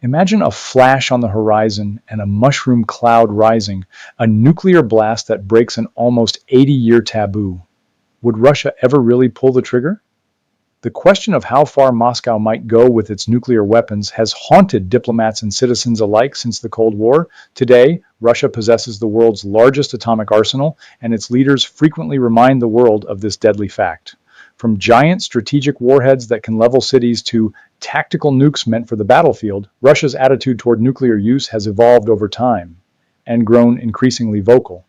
Imagine a flash on the horizon and a mushroom cloud rising, a nuclear blast that breaks an almost 80-year taboo. Would Russia ever really pull the trigger? The question of how far Moscow might go with its nuclear weapons has haunted diplomats and citizens alike since the Cold War. Today, Russia possesses the world's largest atomic arsenal, and its leaders frequently remind the world of this deadly fact. From giant strategic warheads that can level cities to tactical nukes meant for the battlefield, Russia's attitude toward nuclear use has evolved over time and grown increasingly vocal.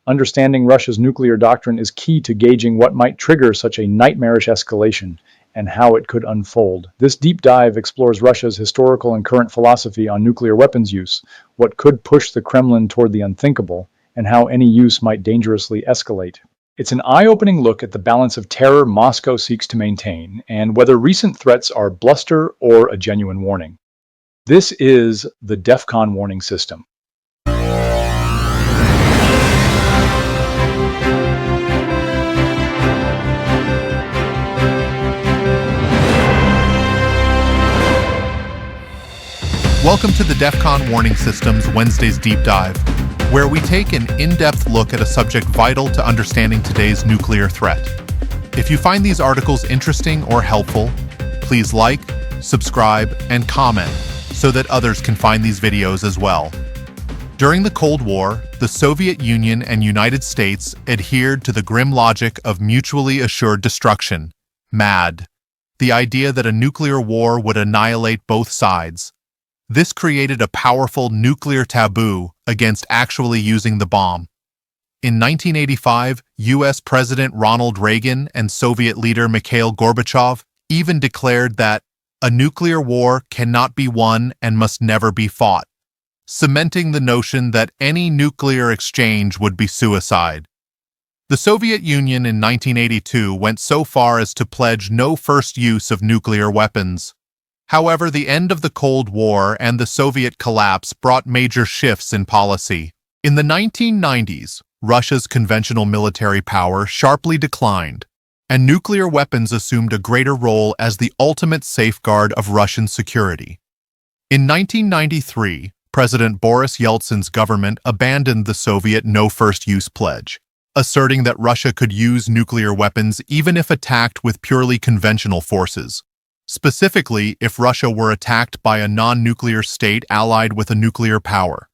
Understanding Russia's nuclear doctrine is key to gauging what might trigger such a nightmarish escalation and how it could unfold. This deep dive explores Russia's historical and current philosophy on nuclear weapons use, what could push the Kremlin toward the unthinkable, and how any use might dangerously escalate. It's an eye-opening look at the balance of terror Moscow seeks to maintain, and whether recent threats are bluster or a genuine warning. This is the DEFCON warning system. Welcome to the DEFCON Warning System's Wednesday's Deep Dive, where we take an in-depth look at a subject vital to understanding today's nuclear threat. If you find these articles interesting or helpful, please like, subscribe, and comment so that others can find these videos as well. During the Cold War, the Soviet Union and United States adhered to the grim logic of mutually assured destruction, MAD, the idea that a nuclear war would annihilate both sides. This created a powerful nuclear taboo against actually using the bomb. In 1985, U.S. President Ronald Reagan and Soviet leader Mikhail Gorbachev even declared that a nuclear war cannot be won and must never be fought, cementing the notion that any nuclear exchange would be suicide. The Soviet Union in 1982 went so far as to pledge no first use of nuclear weapons. However, the end of the Cold War and the Soviet collapse brought major shifts in policy. In the 1990s, Russia's conventional military power sharply declined, and nuclear weapons assumed a greater role as the ultimate safeguard of Russian security. In 1993, President Boris Yeltsin's government abandoned the Soviet no-first-use pledge, asserting that Russia could use nuclear weapons even if attacked with purely conventional forces. Specifically, if Russia were attacked by a non-nuclear state allied with a nuclear power.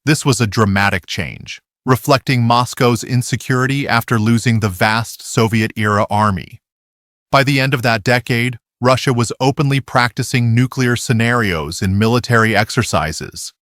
This was a dramatic change, reflecting Moscow's insecurity after losing the vast Soviet-era army. By the end of that decade, Russia was openly practicing nuclear scenarios in military exercises.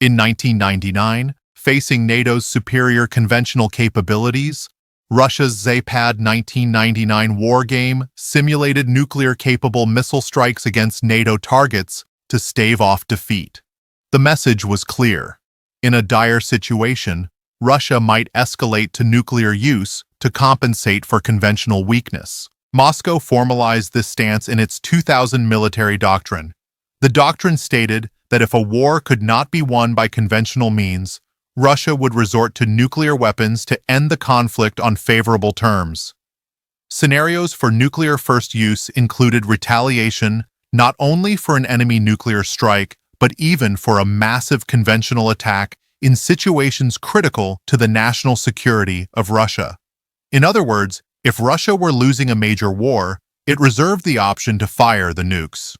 In 1999, facing NATO's superior conventional capabilities, Russia's Zapad 1999 war game simulated nuclear-capable missile strikes against NATO targets to stave off defeat. The message was clear. In a dire situation, Russia might escalate to nuclear use to compensate for conventional weakness. Moscow formalized this stance in its 2000 military doctrine. The doctrine stated that if a war could not be won by conventional means, Russia would resort to nuclear weapons to end the conflict on favorable terms. Scenarios for nuclear first use included retaliation not only for an enemy nuclear strike, but even for a massive conventional attack in situations critical to the national security of Russia. In other words, if Russia were losing a major war, it reserved the option to fire the nukes.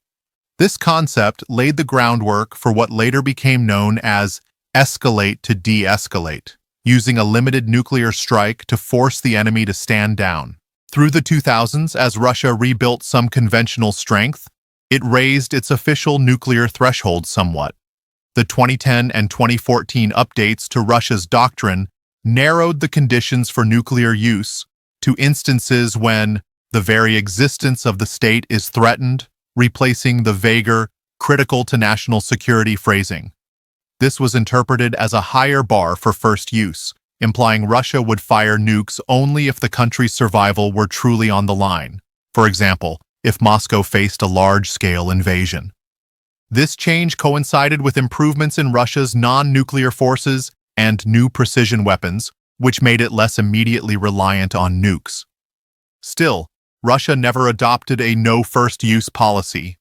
This concept laid the groundwork for what later became known as escalate to de-escalate, using a limited nuclear strike to force the enemy to stand down. Through the 2000s, as Russia rebuilt some conventional strength, it raised its official nuclear threshold somewhat. The 2010 and 2014 updates to Russia's doctrine narrowed the conditions for nuclear use to instances when the very existence of the state is threatened, replacing the vaguer, critical to national security phrasing. This was interpreted as a higher bar for first use, implying Russia would fire nukes only if the country's survival were truly on the line. For example, if Moscow faced a large-scale invasion. This change coincided with improvements in Russia's non-nuclear forces and new precision weapons, which made it less immediately reliant on nukes. Still, Russia never adopted a no-first-use policy.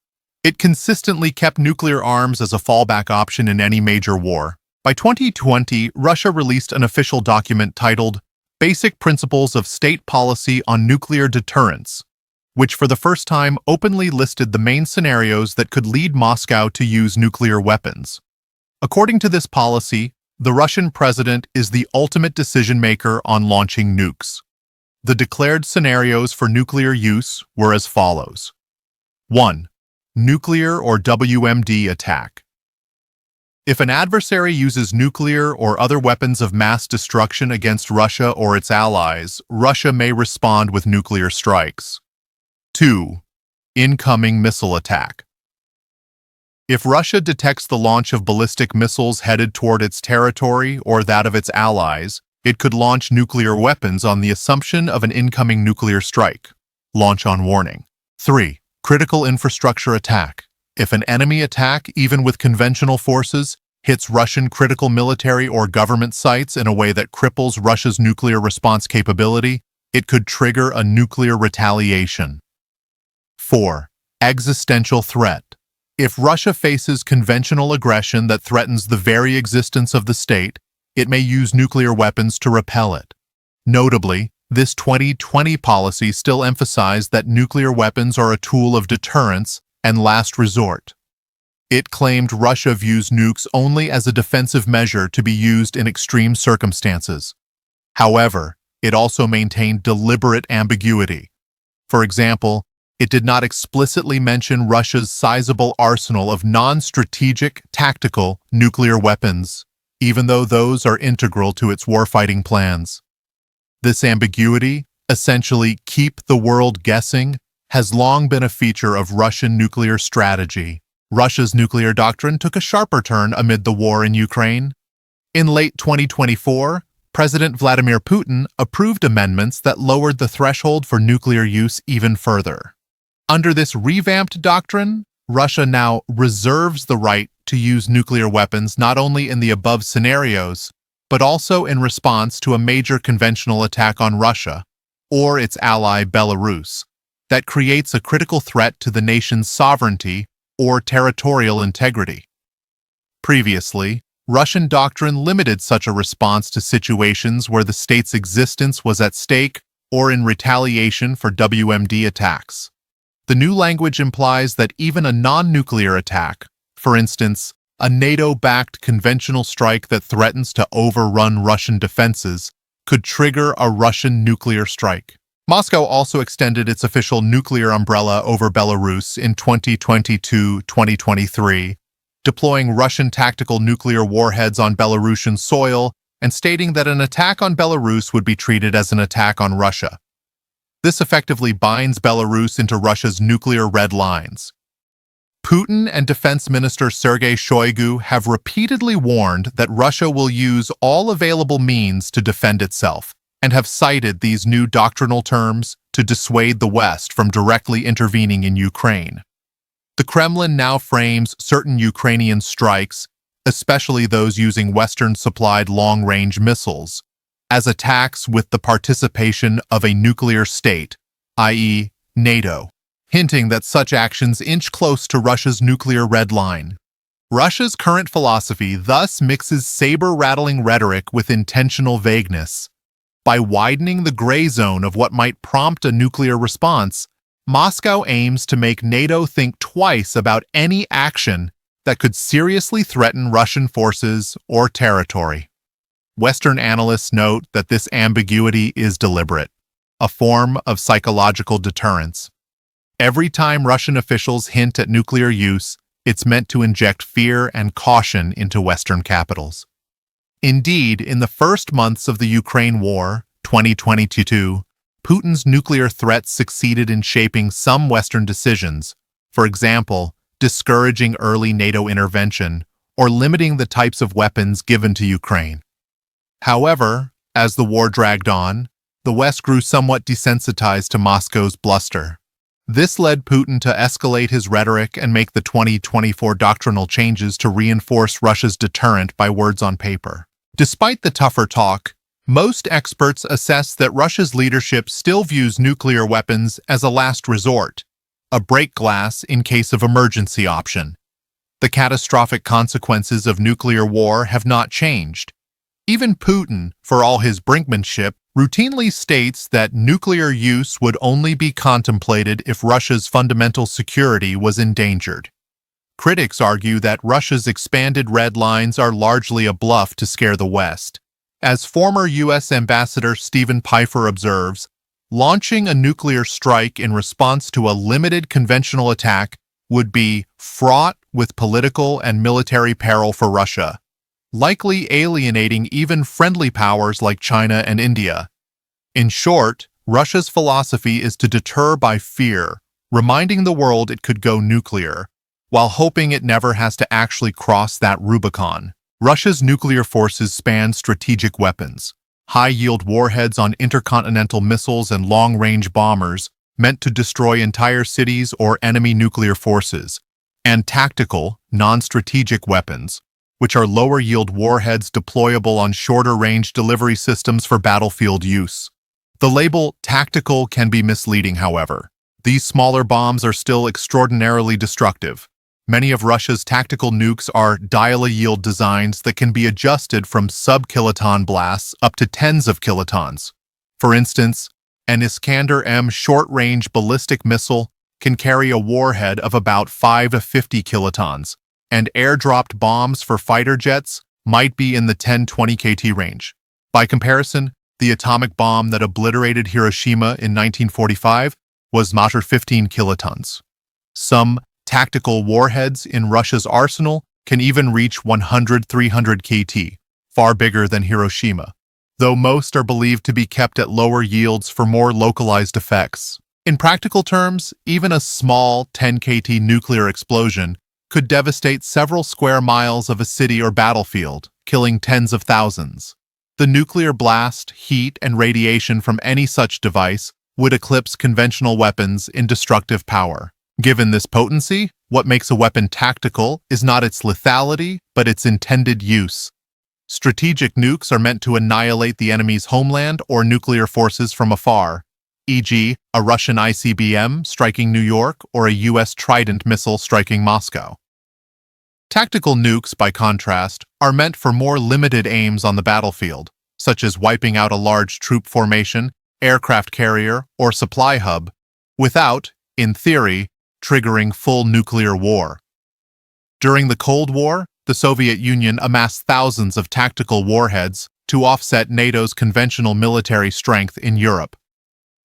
It consistently kept nuclear arms as a fallback option in any major war. By 2020, Russia released an official document titled Basic Principles of State Policy on Nuclear Deterrence, which for the first time openly listed the main scenarios that could lead Moscow to use nuclear weapons. According to this policy, the Russian president is the ultimate decision-maker on launching nukes. The declared scenarios for nuclear use were as follows. 1. Nuclear or WMD attack. If an adversary uses nuclear or other weapons of mass destruction against Russia or its allies, Russia may respond with nuclear strikes. 2. Incoming missile attack. If Russia detects the launch of ballistic missiles headed toward its territory or that of its allies, it could launch nuclear weapons on the assumption of an incoming nuclear strike. Launch on warning. 3. Critical infrastructure attack. If an enemy attack, even with conventional forces, hits Russian critical military or government sites in a way that cripples Russia's nuclear response capability, it could trigger a nuclear retaliation. 4. Existential threat. If Russia faces conventional aggression that threatens the very existence of the state, it may use nuclear weapons to repel it. Notably, this 2020 policy still emphasized that nuclear weapons are a tool of deterrence and last resort. It claimed Russia views nukes only as a defensive measure to be used in extreme circumstances. However, it also maintained deliberate ambiguity. For example, it did not explicitly mention Russia's sizable arsenal of non-strategic, tactical nuclear weapons, even though those are integral to its warfighting plans. This ambiguity, essentially keep the world guessing, has long been a feature of Russian nuclear strategy. Russia's nuclear doctrine took a sharper turn amid the war in Ukraine. In late 2024, President Vladimir Putin approved amendments that lowered the threshold for nuclear use even further. Under this revamped doctrine, Russia now reserves the right to use nuclear weapons not only in the above scenarios, but also in response to a major conventional attack on Russia, or its ally Belarus, that creates a critical threat to the nation's sovereignty or territorial integrity. Previously, Russian doctrine limited such a response to situations where the state's existence was at stake or in retaliation for WMD attacks. The new language implies that even a non-nuclear attack, for instance, a NATO-backed conventional strike that threatens to overrun Russian defenses, could trigger a Russian nuclear strike. Moscow also extended its official nuclear umbrella over Belarus in 2022-2023, deploying Russian tactical nuclear warheads on Belarusian soil and stating that an attack on Belarus would be treated as an attack on Russia. This effectively binds Belarus into Russia's nuclear red lines. Putin and Defense Minister Sergei Shoigu have repeatedly warned that Russia will use all available means to defend itself, and have cited these new doctrinal terms to dissuade the West from directly intervening in Ukraine. The Kremlin now frames certain Ukrainian strikes, especially those using Western-supplied long-range missiles, as attacks with the participation of a nuclear state, i.e., NATO, hinting that such actions inch close to Russia's nuclear red line. Russia's current philosophy thus mixes saber-rattling rhetoric with intentional vagueness. By widening the gray zone of what might prompt a nuclear response, Moscow aims to make NATO think twice about any action that could seriously threaten Russian forces or territory. Western analysts note that this ambiguity is deliberate, a form of psychological deterrence. Every time Russian officials hint at nuclear use, it's meant to inject fear and caution into Western capitals. Indeed, in the first months of the Ukraine war, 2022, Putin's nuclear threats succeeded in shaping some Western decisions, for example, discouraging early NATO intervention or limiting the types of weapons given to Ukraine. However, as the war dragged on, the West grew somewhat desensitized to Moscow's bluster. This led Putin to escalate his rhetoric and make the 2024 doctrinal changes to reinforce Russia's deterrent by words on paper. Despite the tougher talk, most experts assess that Russia's leadership still views nuclear weapons as a last resort, a break glass in case of emergency option. The catastrophic consequences of nuclear war have not changed. Even Putin, for all his brinkmanship, routinely states that nuclear use would only be contemplated if Russia's fundamental security was endangered. Critics argue that Russia's expanded red lines are largely a bluff to scare the West. As former U.S. Ambassador Stephen Pfeiffer observes, launching a nuclear strike in response to a limited conventional attack would be fraught with political and military peril for Russia, likely alienating even friendly powers like China and India. In short, Russia's philosophy is to deter by fear, reminding the world it could go nuclear, while hoping it never has to actually cross that Rubicon. Russia's nuclear forces span strategic weapons, high-yield warheads on intercontinental missiles and long-range bombers meant to destroy entire cities or enemy nuclear forces, and tactical, non-strategic weapons, which are lower-yield warheads deployable on shorter-range delivery systems for battlefield use. The label tactical can be misleading, however. These smaller bombs are still extraordinarily destructive. Many of Russia's tactical nukes are dial-a-yield designs that can be adjusted from sub-kiloton blasts up to tens of kilotons. For instance, an Iskander-M short-range ballistic missile can carry a warhead of about 5 to 50 kilotons, and air-dropped bombs for fighter jets might be in the 10-20 KT range. By comparison, the atomic bomb that obliterated Hiroshima in 1945 was matter 15 kilotons. Some tactical warheads in Russia's arsenal can even reach 100-300 KT, far bigger than Hiroshima, though most are believed to be kept at lower yields for more localized effects. In practical terms, even a small 10 KT nuclear explosion could devastate several square miles of a city or battlefield, killing tens of thousands. The nuclear blast, heat, and radiation from any such device would eclipse conventional weapons in destructive power. Given this potency, what makes a weapon tactical is not its lethality, but its intended use. Strategic nukes are meant to annihilate the enemy's homeland or nuclear forces from afar, e.g., a Russian ICBM striking New York or a U.S. Trident missile striking Moscow. Tactical nukes, by contrast, are meant for more limited aims on the battlefield, such as wiping out a large troop formation, aircraft carrier, or supply hub, without, in theory, triggering full nuclear war. During the Cold War, the Soviet Union amassed thousands of tactical warheads to offset NATO's conventional military strength in Europe.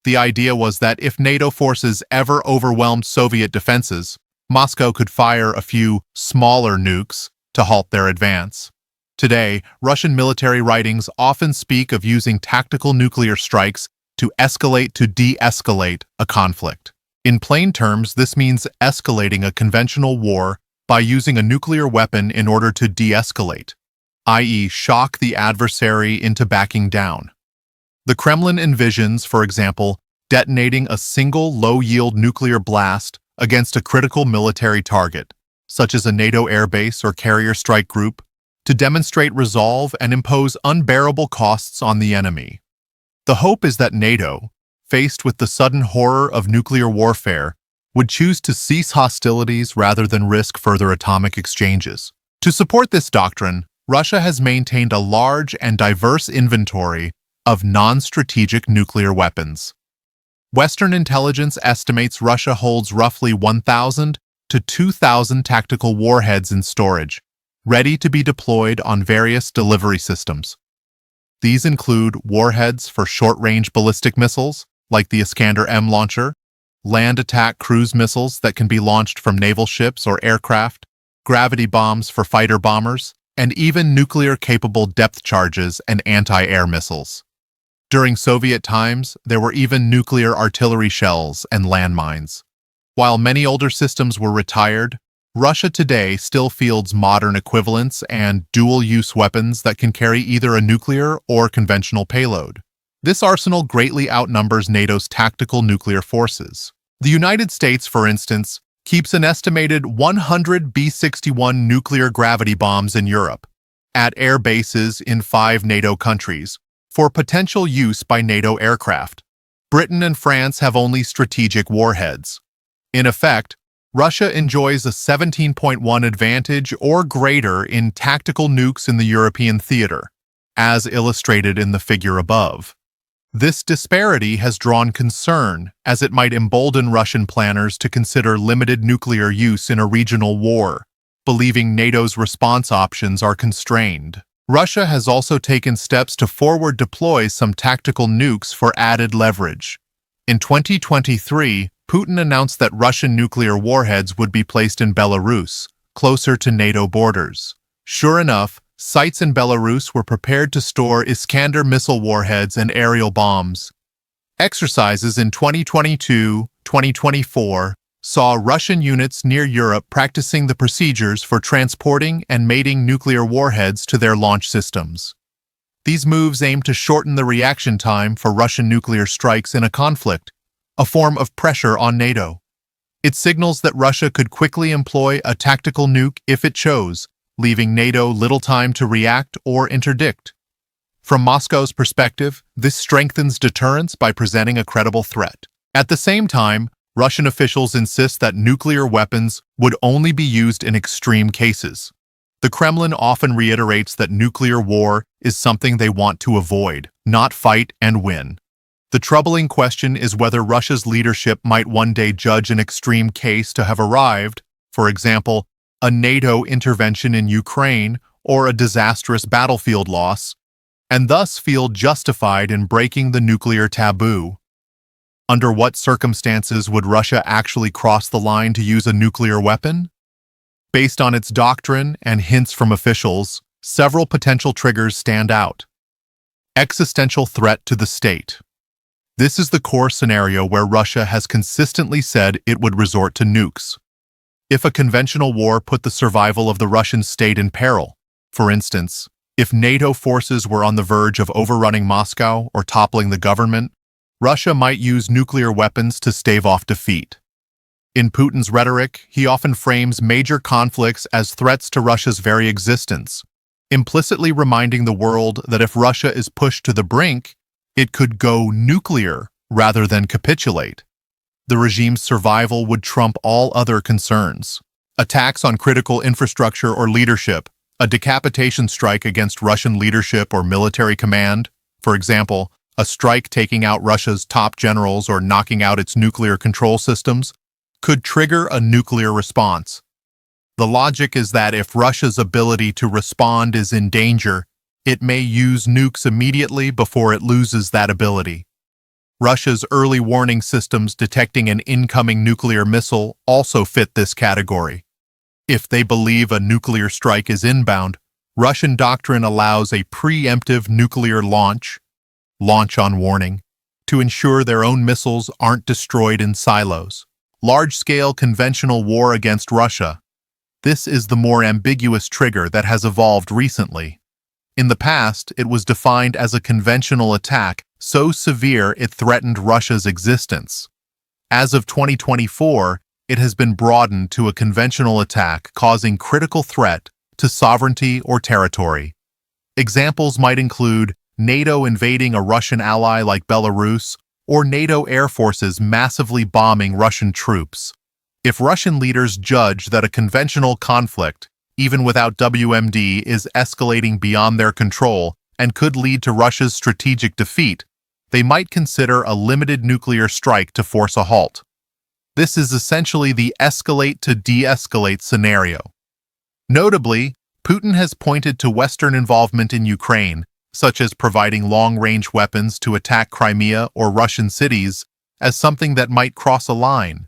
The idea was that if NATO forces ever overwhelmed Soviet defenses, Moscow could fire a few smaller nukes to halt their advance. Today, Russian military writings often speak of using tactical nuclear strikes to escalate to de-escalate a conflict. In plain terms, this means escalating a conventional war by using a nuclear weapon in order to de-escalate, i.e., shock the adversary into backing down. The Kremlin envisions, for example, detonating a single low-yield nuclear blast against a critical military target, such as a NATO airbase or carrier strike group, to demonstrate resolve and impose unbearable costs on the enemy. The hope is that NATO, faced with the sudden horror of nuclear warfare, would choose to cease hostilities rather than risk further atomic exchanges. To support this doctrine, Russia has maintained a large and diverse inventory of non-strategic nuclear weapons. Western intelligence estimates Russia holds roughly 1,000 to 2,000 tactical warheads in storage, ready to be deployed on various delivery systems. These include warheads for short-range ballistic missiles, like the Iskander-M launcher, land attack cruise missiles that can be launched from naval ships or aircraft, gravity bombs for fighter bombers, and even nuclear-capable depth charges and anti-air missiles. During Soviet times, there were even nuclear artillery shells and landmines. While many older systems were retired, Russia today still fields modern equivalents and dual-use weapons that can carry either a nuclear or conventional payload. This arsenal greatly outnumbers NATO's tactical nuclear forces. The United States, for instance, keeps an estimated 100 B-61 nuclear gravity bombs in Europe, at air bases in 5 NATO countries, for potential use by NATO aircraft. Britain and France have only strategic warheads. In effect, Russia enjoys a 17.1 advantage or greater in tactical nukes in the European theater, as illustrated in the figure above. This disparity has drawn concern, as it might embolden Russian planners to consider limited nuclear use in a regional war, believing NATO's response options are constrained. Russia has also taken steps to forward deploy some tactical nukes for added leverage. In 2023, Putin announced that Russian nuclear warheads would be placed in Belarus, closer to NATO borders. Sure enough, sites in Belarus were prepared to store Iskander missile warheads and aerial bombs. Exercises in 2022-2024 saw Russian units near Europe practicing the procedures for transporting and mating nuclear warheads to their launch systems. These moves aim to shorten the reaction time for Russian nuclear strikes in a conflict, a form of pressure on NATO. It signals that Russia could quickly employ a tactical nuke if it chose, leaving NATO little time to react or interdict. From Moscow's perspective, this strengthens deterrence by presenting a credible threat. At the same time, Russian officials insist that nuclear weapons would only be used in extreme cases. The Kremlin often reiterates that nuclear war is something they want to avoid, not fight and win. The troubling question is whether Russia's leadership might one day judge an extreme case to have arrived, for example, a NATO intervention in Ukraine or a disastrous battlefield loss, and thus feel justified in breaking the nuclear taboo. Under what circumstances would Russia actually cross the line to use a nuclear weapon? Based on its doctrine and hints from officials, several potential triggers stand out. Existential threat to the state. This is the core scenario where Russia has consistently said it would resort to nukes. If a conventional war put the survival of the Russian state in peril, for instance, if NATO forces were on the verge of overrunning Moscow or toppling the government, Russia might use nuclear weapons to stave off defeat. In Putin's rhetoric, he often frames major conflicts as threats to Russia's very existence, implicitly reminding the world that if Russia is pushed to the brink, it could go nuclear rather than capitulate. The regime's survival would trump all other concerns. Attacks on critical infrastructure or leadership, a decapitation strike against Russian leadership or military command, for example, a strike taking out Russia's top generals or knocking out its nuclear control systems, could trigger a nuclear response. The logic is that if Russia's ability to respond is in danger, it may use nukes immediately before it loses that ability. Russia's early warning systems detecting an incoming nuclear missile also fit this category. If they believe a nuclear strike is inbound, Russian doctrine allows a preemptive nuclear launch on warning, to ensure their own missiles aren't destroyed in silos. Large-scale conventional war against Russia. This is the more ambiguous trigger that has evolved recently. In the past, it was defined as a conventional attack so severe it threatened Russia's existence. As of 2024, it has been broadened to a conventional attack causing critical threat to sovereignty or territory. Examples might include NATO invading a Russian ally like Belarus, or NATO air forces massively bombing Russian troops. If Russian leaders judge that a conventional conflict, even without WMD, is escalating beyond their control and could lead to Russia's strategic defeat, they might consider a limited nuclear strike to force a halt. This is essentially the escalate to de-escalate scenario. Notably, Putin has pointed to Western involvement in Ukraine, such as providing long-range weapons to attack Crimea or Russian cities, as something that might cross a line.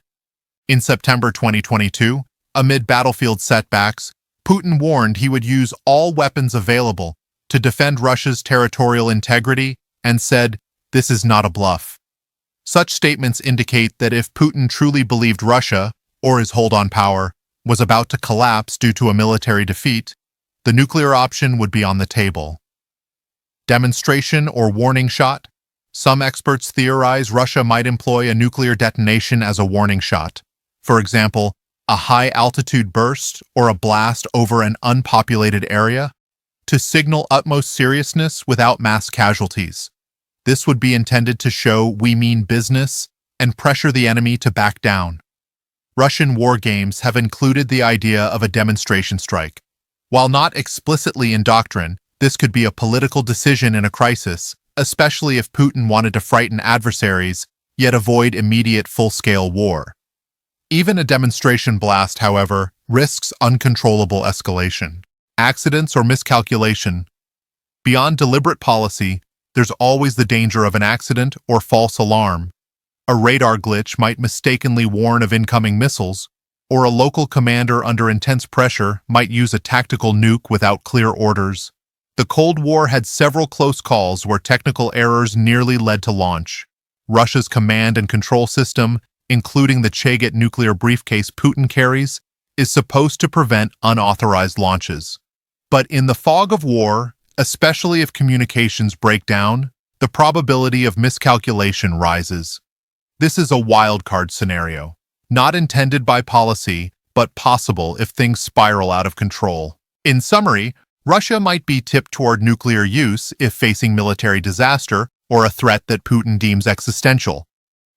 In September 2022, amid battlefield setbacks, Putin warned he would use all weapons available to defend Russia's territorial integrity and said, "This is not a bluff." Such statements indicate that if Putin truly believed Russia, or his hold on power, was about to collapse due to a military defeat, the nuclear option would be on the table. Demonstration or warning shot. Some experts theorize Russia might employ a nuclear detonation as a warning shot. For example, a high-altitude burst or a blast over an unpopulated area, to signal utmost seriousness without mass casualties. This would be intended to show we mean business and pressure the enemy to back down. Russian war games have included the idea of a demonstration strike. While not explicitly in Doctrine, this could be a political decision in a crisis, especially if Putin wanted to frighten adversaries, yet avoid immediate full-scale war. Even a demonstration blast, however, risks uncontrollable escalation, accidents or miscalculation. Beyond deliberate policy, there's always the danger of an accident or false alarm. A radar glitch might mistakenly warn of incoming missiles, or a local commander under intense pressure might use a tactical nuke without clear orders. The Cold War had several close calls where technical errors nearly led to launch. Russia's command and control system, including the Cheget nuclear briefcase Putin carries, is supposed to prevent unauthorized launches. But in the fog of war, especially if communications break down, the probability of miscalculation rises. This is a wildcard scenario, not intended by policy, but possible if things spiral out of control. In summary, Russia might be tipped toward nuclear use if facing military disaster or a threat that Putin deems existential.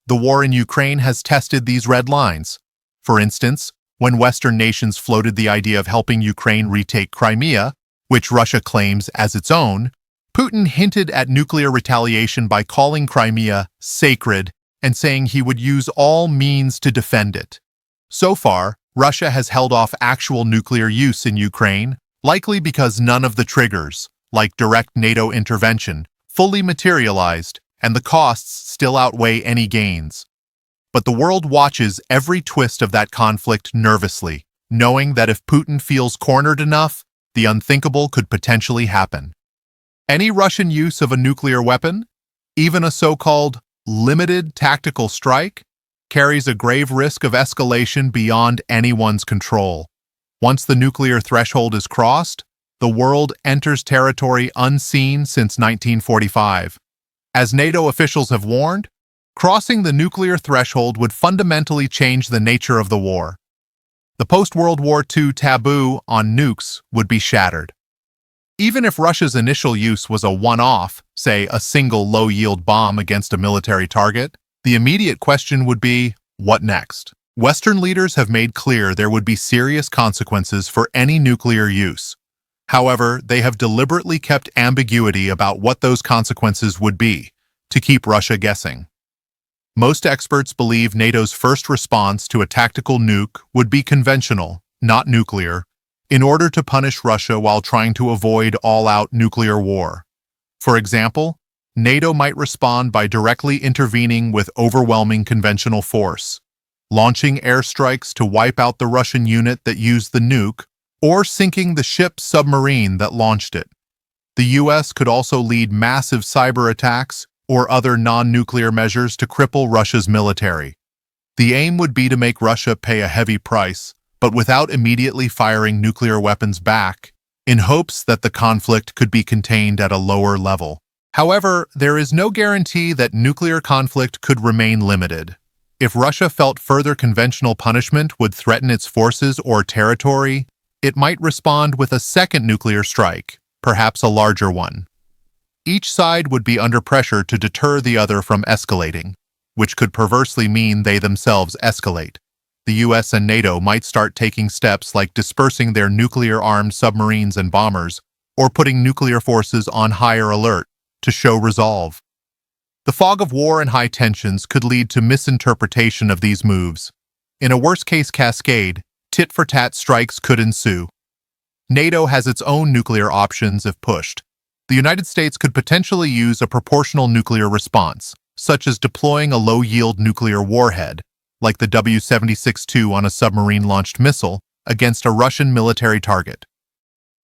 The war in Ukraine has tested these red lines. For instance, when Western nations floated the idea of helping Ukraine retake Crimea, which Russia claims as its own, Putin hinted at nuclear retaliation by calling Crimea sacred and saying he would use all means to defend it. So far, Russia has held off actual nuclear use in Ukraine, likely because none of the triggers, like direct NATO intervention, fully materialized, and the costs still outweigh any gains. But the world watches every twist of that conflict nervously, knowing that if Putin feels cornered enough, the unthinkable could potentially happen. Any Russian use of a nuclear weapon, even a so-called limited tactical strike, carries a grave risk of escalation beyond anyone's control. Once the nuclear threshold is crossed, the world enters territory unseen since 1945. As NATO officials have warned, crossing the nuclear threshold would fundamentally change the nature of the war. The post-World War II taboo on nukes would be shattered. Even if Russia's initial use was a one-off, say a single low-yield bomb against a military target, the immediate question would be, what next? Western leaders have made clear there would be serious consequences for any nuclear use. However, they have deliberately kept ambiguity about what those consequences would be, to keep Russia guessing. Most experts believe NATO's first response to a tactical nuke would be conventional, not nuclear, in order to punish Russia while trying to avoid all-out nuclear war. For example, NATO might respond by directly intervening with overwhelming conventional force, launching airstrikes to wipe out the Russian unit that used the nuke, or sinking the ship submarine that launched it. The US could also lead massive cyber attacks or other non-nuclear measures to cripple Russia's military. The aim would be to make Russia pay a heavy price, but without immediately firing nuclear weapons back, in hopes that the conflict could be contained at a lower level. However, there is no guarantee that nuclear conflict could remain limited. If Russia felt further conventional punishment would threaten its forces or territory, it might respond with a second nuclear strike, perhaps a larger one. Each side would be under pressure to deter the other from escalating, which could perversely mean they themselves escalate. The US and NATO might start taking steps like dispersing their nuclear-armed submarines and bombers, or putting nuclear forces on higher alert to show resolve. The fog of war and high tensions could lead to misinterpretation of these moves. In a worst-case cascade, tit-for-tat strikes could ensue. NATO has its own nuclear options if pushed. The United States could potentially use a proportional nuclear response, such as deploying a low-yield nuclear warhead, like the W-76-2 on a submarine-launched missile, against a Russian military target.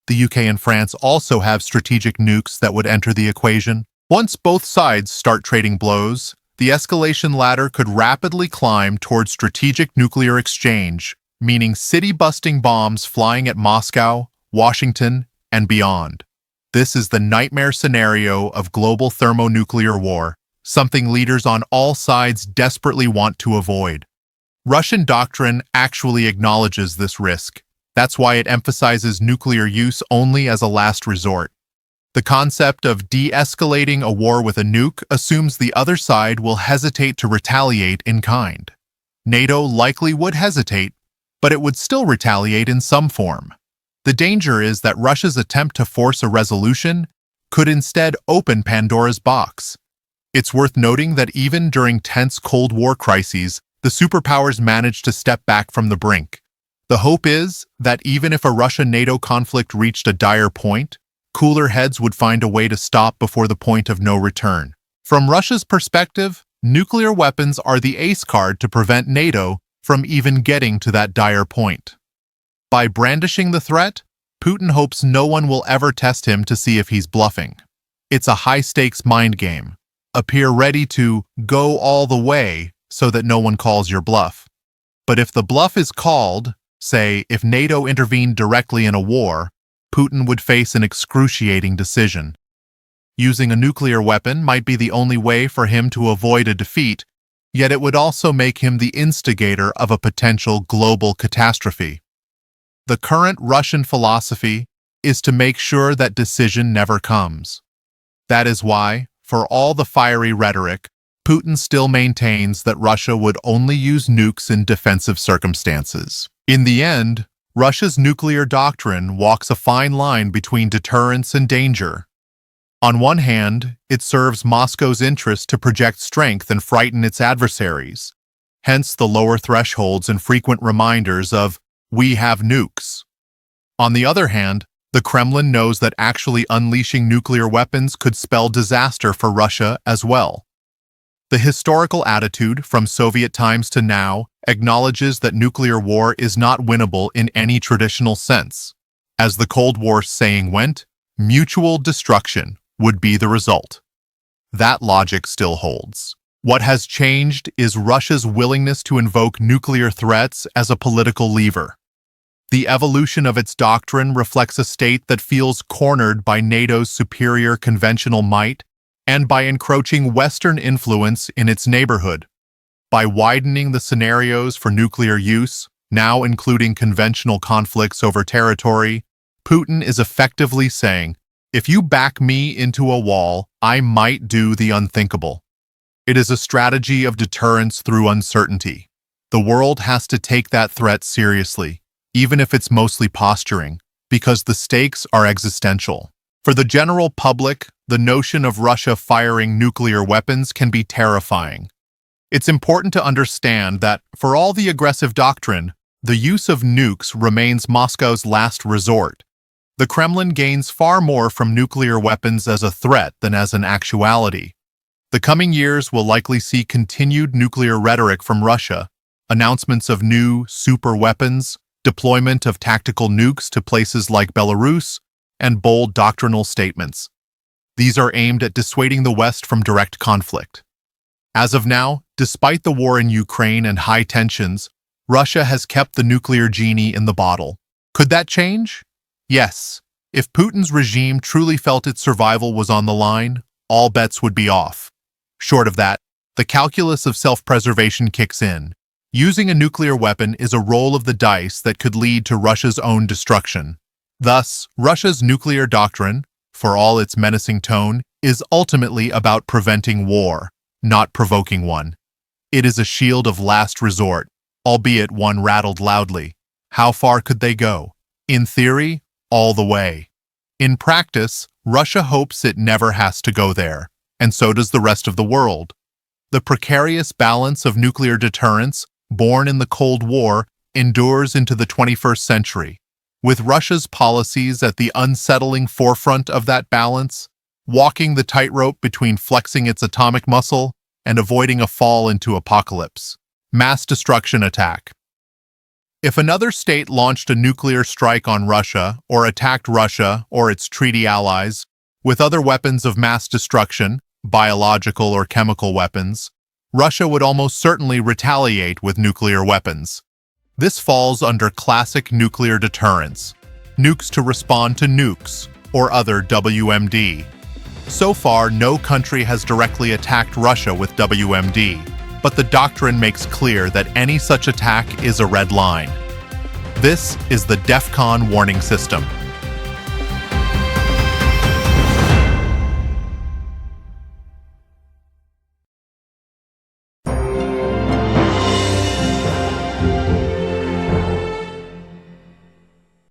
The UK and France also have strategic nukes that would enter the equation. Once both sides start trading blows, the escalation ladder could rapidly climb toward strategic nuclear exchange, meaning city-busting bombs flying at Moscow, Washington, and beyond. This is the nightmare scenario of global thermonuclear war, something leaders on all sides desperately want to avoid. Russian doctrine actually acknowledges this risk. That's why it emphasizes nuclear use only as a last resort. The concept of de-escalating a war with a nuke assumes the other side will hesitate to retaliate in kind. NATO likely would hesitate, but it would still retaliate in some form. The danger is that Russia's attempt to force a resolution could instead open Pandora's box. It's worth noting that even during tense Cold War crises, the superpowers managed to step back from the brink. The hope is that even if a Russia-NATO conflict reached a dire point, cooler heads would find a way to stop before the point of no return. From Russia's perspective, nuclear weapons are the ace card to prevent NATO from even getting to that dire point. By brandishing the threat, Putin hopes no one will ever test him to see if he's bluffing. It's a high-stakes mind game. Appear ready to go all the way so that no one calls your bluff. But if the bluff is called, say, if NATO intervened directly in a war, Putin would face an excruciating decision. Using a nuclear weapon might be the only way for him to avoid a defeat, yet it would also make him the instigator of a potential global catastrophe. The current Russian philosophy is to make sure that decision never comes. That is why, for all the fiery rhetoric, Putin still maintains that Russia would only use nukes in defensive circumstances. In the end, Russia's nuclear doctrine walks a fine line between deterrence and danger. On one hand, it serves Moscow's interest to project strength and frighten its adversaries, hence the lower thresholds and frequent reminders of, "We have nukes." On the other hand, the Kremlin knows that actually unleashing nuclear weapons could spell disaster for Russia as well. The historical attitude from Soviet times to now acknowledges that nuclear war is not winnable in any traditional sense. As the Cold War saying went, mutual destruction would be the result. That logic still holds. What has changed is Russia's willingness to invoke nuclear threats as a political lever. The evolution of its doctrine reflects a state that feels cornered by NATO's superior conventional might and by encroaching Western influence in its neighborhood. By widening the scenarios for nuclear use, now including conventional conflicts over territory, Putin is effectively saying, if you back me into a wall, I might do the unthinkable. It is a strategy of deterrence through uncertainty. The world has to take that threat seriously, even if it's mostly posturing, because the stakes are existential. For the general public, the notion of Russia firing nuclear weapons can be terrifying. It's important to understand that, for all the aggressive doctrine, the use of nukes remains Moscow's last resort. The Kremlin gains far more from nuclear weapons as a threat than as an actuality. The coming years will likely see continued nuclear rhetoric from Russia, announcements of new super weapons, deployment of tactical nukes to places like Belarus, and bold doctrinal statements. These are aimed at dissuading the West from direct conflict. As of now, despite the war in Ukraine and high tensions, Russia has kept the nuclear genie in the bottle. Could that change? Yes. If Putin's regime truly felt its survival was on the line, all bets would be off. Short of that, the calculus of self-preservation kicks in. Using a nuclear weapon is a roll of the dice that could lead to Russia's own destruction. Thus, Russia's nuclear doctrine, for all its menacing tone, is ultimately about preventing war, not provoking one. It is a shield of last resort, albeit one rattled loudly. How far could they go? In theory, all the way. In practice, Russia hopes it never has to go there, and so does the rest of the world. The precarious balance of nuclear deterrence, born in the Cold War, endures into the 21st century. With Russia's policies at the unsettling forefront of that balance, walking the tightrope between flexing its atomic muscle and avoiding a fall into apocalypse. Mass destruction attack. If another state launched a nuclear strike on Russia or attacked Russia or its treaty allies with other weapons of mass destruction, biological or chemical weapons, Russia would almost certainly retaliate with nuclear weapons. This falls under classic nuclear deterrence, nukes to respond to nukes, or other WMD. So far, no country has directly attacked Russia with WMD, but the doctrine makes clear that any such attack is a red line. This is the DEFCON warning system.